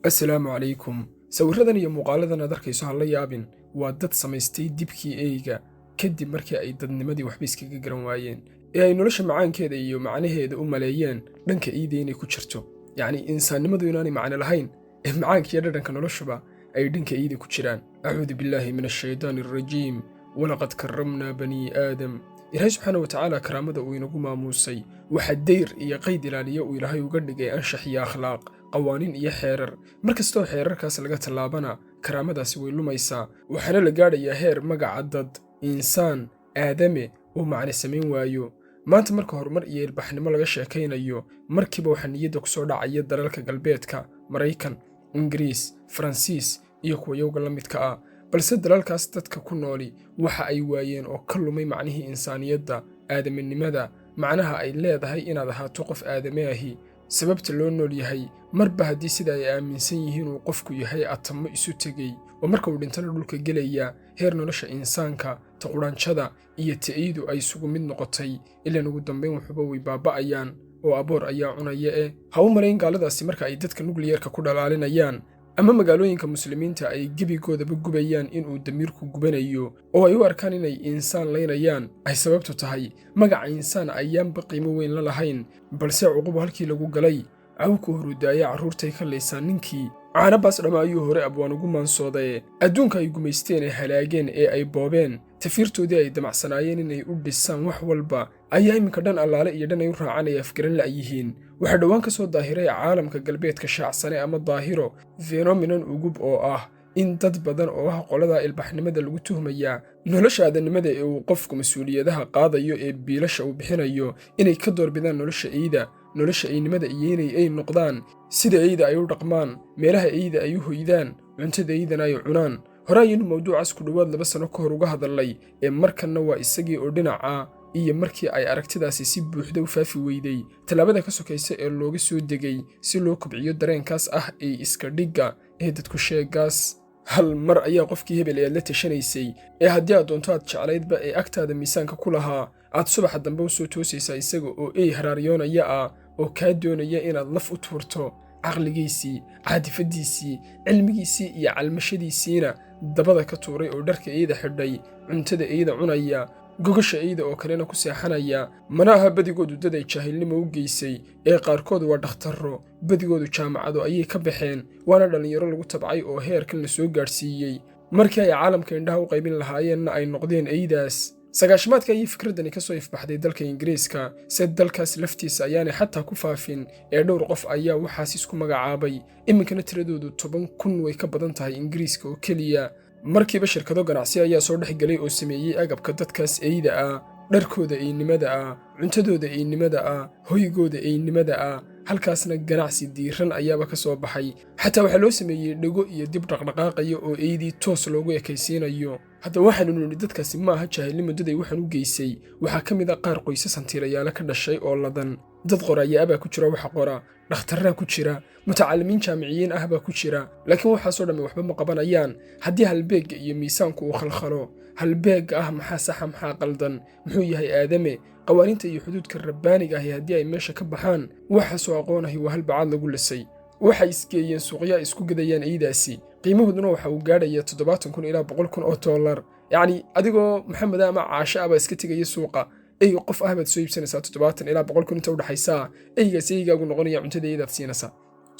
assalaamu calaykum. sawirradan iyo muuqaaladan aad arkayso ha la yaabin, waa dad samaystay dibkii eyga kadib markii ay dadnimadii waxba iskaga garan waayeen ee ay nolosha macaankeeda iyo macnaheeda u maleeyeen dhanka iida inay ku jirto. yacni insaannimadu inaanay macno lahayn ee macaankiiyo dhadhanka noloshuba ay dhanka iida ku jiraan. acuudu billaahi min ashaydaani alrajiim. walaqad karramnaa banii aadam. ilaahay subxaana watacaala karaamada uu inagu maamuusay waxa dayr iyo qayd ilaaliya uu ilaahay uga dhigay anshax iyo akhlaaq, qawaaniin iyo xeerar. mar kastoo xeerarkaas laga tallaabana karaamadaasi way lumaysaa, waxaana la gaadhayaa heer magaca dad, insaan, aadame uu macne samayn waayo. maanta marka horumar iyo ilbaxnimo laga sheekaynayo, markiiba waxaa niyadda ku soo dhacaya dalalka galbeedka, Maraykan, Ingiriis, Faransiis iyo kuwa yowga la midka ah. balse dalalkaas dadka ku nooli waxa ay waayeen oo ka lumay macnihii insaaniyadda, aadaminimada, macnaha ay leedahay inaad ahaato qof aadame ahi, sababta loo nool yahay. marba haddii sida ay aaminsan yihiin uu qofku yahay atamo isu tegey oo marka uu dhintana dhulka gelaya, heer nolosha insaanka, ta qudhaanjada iyo ta'iidu ay isugu mid noqotay, ilaan ugu dambayn waxuba way baaba'ayaan oo aboor ayaa cunaya. ha u malayn gaaladaasi marka ay dadka nukliyerka ku dhalaalinayaan ama magaalooyinka muslimiinta ay gebigoodaba gubayaan inuu damiirku gubanayo oo ay u arkaan inay insaan laynayaan, ay sababtu tahay magaca insaan ayaanba qiimo weyn la lahayn, balse cuqubu halkii lagu galay cawku horudaaya carruurtay ka laysaan ninkii caanabaas dhamma ayuu hore abwaan ugu maansoodaye. adduunka ay gumaysteen ee halaageen ee ay boobeen, tafiirtoodii ay damacsanaayeen inay u dhisaan wax walba, ayaa iminka dhan allaale iyo dhan ay u raacanaya afgaran la'yihiin. waxaa dhowaan ka soo daahiray caalamka galbeedka shaacsane ama daahiro fenomenon ugub oo ah in dad badan oo ah qolada ilbaxnimada lagu tuhmayaa nolosha aadannimada ee uu qofku mas-uuliyadaha qaadayo ee biilasha uu bixinayo inay ka doorbidaan nolosha eyda, nolosha eynimada iyo inay ey noqdaan, sida eyda ay u dhaqmaan, meelaha eyda ay u hoydaan, cuntada eydana ay cunaan. hore ayaynu mawduucaas ku dhowaad 2 sano ka hor uga hadalnay, ee markanna waa isagii oo dhinaca iyo markii ay aragtidaasi si buuxda u faafi weyday, tallaabada ka sokaysa ee looga soo degay si loo kobciyo dareenkaas ah ee iska dhigga ee dadku sheegaas. hal mar ayaa qofkii hebel ee aad la tashanaysay ee haddii aad doonto aad jeclaydba ee agtaada miisaanka ku lahaa, aad subaxa dambe u soo toosaysaa isaga oo ey haraaryoonaya ah oo kaa doonaya inaad laf u tuurto. caqligiisii, caadifaddiisii, cilmigiisii iyo calmashadiisiina dabada ka tuuray oo dharka eyda xidhay, cuntada eyda cunaya, gogasha eyda oo kalena ku seexanaya. mana aha badigoodu dad ay jaahilnimo u geysay ee qaarkood waa dhakhtarro, badigoodu jaamacado ayay ka baxeen, waana dhallinyaro lagu tabcay oo heerkan la soo gaadhsiiyey. markii ay caalamka indhaha u qaybin lahaayeenna ay noqdeen eydaas. sagaashimaadka ayay fikraddani ka soo ifbaxday dalka Ingiriiska, se dalkaas laftiisa ayaanay xataa ku faafin ee dhowr qof ayaa waxaas isku magacaabay. iminkana tiradoodu 10,000 way ka badan tahay Ingiriiska oo keliya. markiiba shirkado ganacsi ayaa soo dhex galay oo sameeyey agabka dadkaas eyda ah, dharkooda eynimada ah, cuntadooda eynimada ah, hoygooda eynimada ah. halkaasna ganacsi diiran ayaaba ka soo baxay. xataa waxaa loo sameeyey dhego iyo dib dhaqdhaqaaqaya oo eydii toos loogu ekaysiinayo. haddaba waxaanu nidhi dadkaasi ma aha jaahilnimo dad ay waxaan u geysay, waxaa ka mid a qaar qoysas hantiirayaala ka dhashay oo ladan, dad qoraayaa baa ku jira waxa qora, dhakhtarraa ku jira, mutacallimiin jaamiciyiin ah baa ku jira. laakiin waxaasoo dhammi waxba ma qabanayaan haddii halbeegga iyo miisaanku uu khalkhalo. halbeegga ah maxaa saxa maxaa qaldan, muxuu yahay aadame, qawaaniinta iyo xuduudka rabbaaniga ahi haddii ay meesha ka baxaan, waxaasoo aqoonahi waa halbacaad lagu lisay. waxay isgeeyeen suuqya ay isku gadayaan eydaasi, qiimahooduna waxa uu gaadhaya 70,000 ilaa 100,000 oo dollar. yacni adigoo maxamed ama caasho ah baa iska tegaya suuqa, ey qof ah baad soo iibsanaysaa 70 ilaa 100,000 inta u dhaxaysa, eygaas eygaagu noqonaya cuntada eydaad siinaysaa.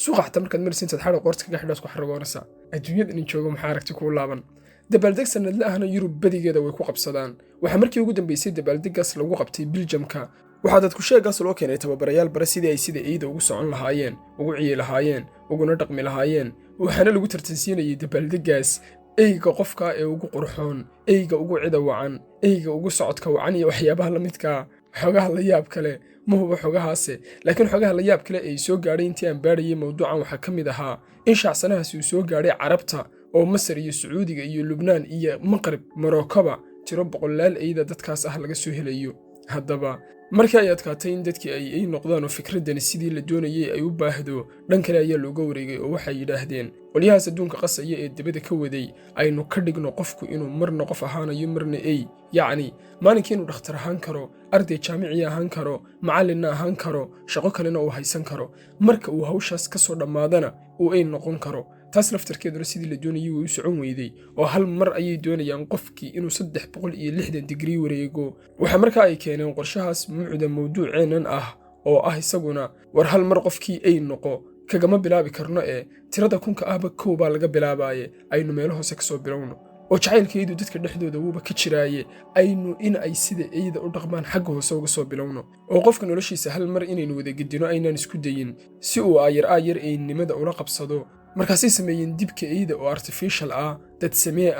suuqa xataa markaad maraysa intaad xadha qoorta kaga xidhaad ku xaragoonaysaa. adduunyada nin joogo maxaa aragti kuu laaban. dabaaldeg sanadle ahna Yurub badigeeda way ku qabsadaan. waxaa markii ugu dambaysay dabaaldeggaas lagu qabtay Biljamka. waxaa dadku sheegaas loo keenay tababarayaal bare sidii ay sida eyda ugu socon lahaayeen, ugu ciyi lahaayeen, uguna dhaqmi lahaayeen. waxaana lagu tartansiinayay dabaaldeggaas eyga qofka ee ugu qurxoon, eyga ugu cida wacan, eyga ugu socodka wacan iyo waxyaabaha la midkaa. xogaha la yaab kale ma hubo xogahaase, laakiin xogaha la yaab kale ee soo gaadhay intii aan baadhayay mawduucan waxaa ka mid ahaa in shacsanahaasi uu soo gaadhay carabta oo Masar iyo Sacuudiga iyo Lubnaan iyo Maqrib, Marookoba tiro 100 eyda dadkaas ah laga soo helayo. haddaba markii ay adkaatay in dadkii ay noqdaan oo fikraddani sidii la doonayay ay u baahdo, dhan kale ayaa looga wareegay oo waxay yidhaahdeen qolyahaas adduunka qasaya ee dibadda ka waday aynu ka dhigno qofku inuu marna qof ahaanayo marna yacni maalinkii inuu dhakhtar ahaan karo, arday jaamici ahaan karo, macallinna ahaan karo, shaqo kalena uu haysan karo, marka uu hawshaas ka soo dhammaadana uu noqon karo. taas laftarkeeduna sidii la doonayay way u socon weyday oo hal mar ayay doonayaan qofkii inuu 360 digrii wareego. waxa markaa ay keeneen qorshahaas muucda mawduuceenan ah oo ah isaguna war hal mar qofkii noqo kagama bilaabi karno tirada kunka ahba kow baa laga bilaabaye aynu meel hoose ka soo bilowno oo jacaylkeedu dadka dhexdooda wuuba ka jiraaye aynu in ay sida eyda u dhaqmaan xagga hoose uga soo bilowno oo qofka noloshiisa hal mar inaynu wada gedino aynaan isku dayin si uu aayar eynimada ula qabsado. markaasay sameeyeen dibka eyda oo artificial dad samee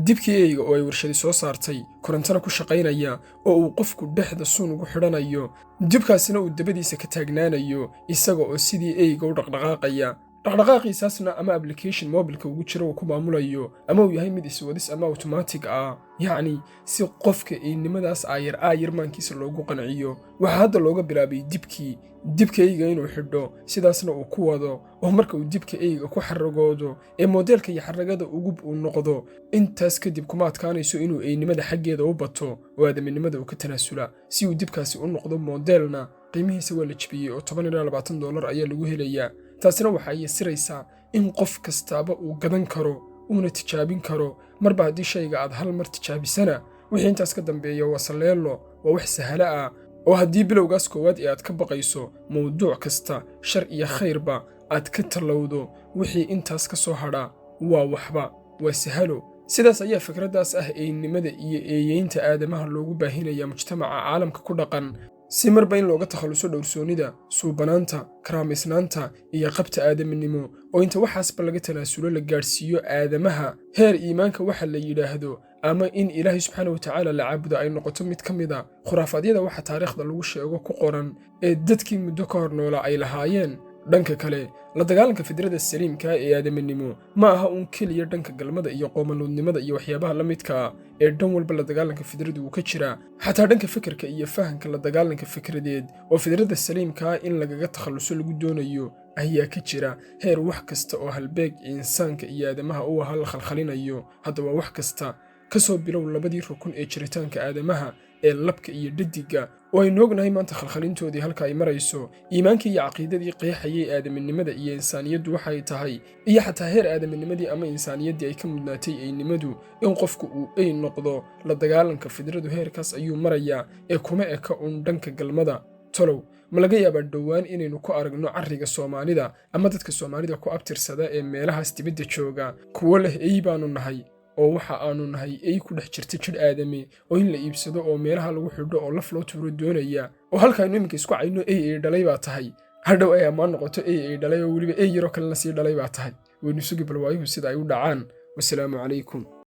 dibkii eyga oo ay warshadi soo saartay korontana ku shaqaynaya oo uu qofku dhexda suun ugu xidhanayo, dibkaasina uu dabadiisa ka taagnaanayo isaga oo sidii eyga u dhaqdhaqaaqaya. dhaqdhaqaaqiisaasna ama application mobilka ugu jira uu ku maamulayo ama uu yahay mid iswadis ama automatic yacni si qofka eynimadaas aayar maankiisa loogu qanciyo. waxaa hadda looga bilaabay dibka eyga inuu xidho, sidaasna uu ku wado oo marka uu dibka eyga ku xaragoodo moodeelka iyo xaragada ugub uu noqdo, intaas kadib kuma adkaanayso inuu eynimada xaggeeda u bato oo aadaminimada uu ka tanaasula si uu dibkaasi u noqdo moodeelna. qiimihiisa waa la jebiyey oo $10 ilaa $20 ayaa lagu helayaa. taasina waxa ay siraysaa in qof kastaaba uu gadan karo uuna tijaabin karo, marba haddii shayga aad hal mar tijaabisana wixii intaas ka dambeeya waa saleelo, waa wax sahalo oo haddii bilowgaas koowaad aad ka baqayso mawduuc kasta shar iyo khayrba aad ka talowdo, wixii intaas ka soo hadha waa waxba, waa sahalo. sidaas ayaa fikraddaas eynimada iyo eeyeynta aadamaha loogu baahinaya mujtamaca caalamka ku dhaqan si marba in looga takhaluso dhowrsoonnida, suubanaanta, karaamaysnaanta iyo qabta aadaminimo oo inta waxaasba laga tanaasulo la gaadhsiiyo aadamaha heer iimaanka waxa la yidhaahdo ama in Ilaahay subxaanahu wa tacaala la caabudo ay noqoto mid ka mida khuraafadyada waxa taariikhda lagu sheego ku qoran ee dadkii muddo ka hor noolaa ay lahaayeen. dhanka kale la dagaalanka fidrada saliimka ee aadaminimo ma aha uun keliya dhanka galmada iyo qoomaluudnimada iyo waxyaabaha la midka ee dhan walba la dagaalanka fidradu uu ka jira, xataa dhanka fikirka iyo fahanka la dagaalanka fikradeed oo fidrada saliimka in lagaga takhaluso lagu doonayo ayaa ka jira heer wax kasta oo halbeeg insaanka iyo aadamaha u aha la khalkhalinayo. haddaba wax kasta ka soo bilow labadii rukun ee jiritaanka aadamaha ee labka iyo dhadiga oo aynu ognahay maanta khalkhalintoodii halka ay marayso, iimaankii iyo caqiidadii qeexayay aadaminimada iyo insaaniyaddu waxay tahay, iyo xataa heer aadaminimadii ama insaaniyaddii ay ka mudnaatay eynimadu in qofku uu noqdo. la dagaalanka fidradu heerkaas ayuu marayaa kuma eka uun dhanka galmada. tolow ma laga yaabaa dhowaan inaynu ku aragno carriga Soomaalida ama dadka Soomaalida ku abtirsada ee meelahaas dibadda jooga kuwo leh baanu nahay oo waxa aanu nahay ku dhex jirta jidh aadami oo in la iibsado oo meelaha lagu xidho oo laf loo tuuro doonaya oo halkaaynu iminka isku cayno dhalay baa tahay, hadhow ay ammaan noqoto dhalay oo weliba yaroo kalena sii dhalay baa tahay. waynu sugi balwaayuhu sida ay u dhacaan. wasalaamu calaykum.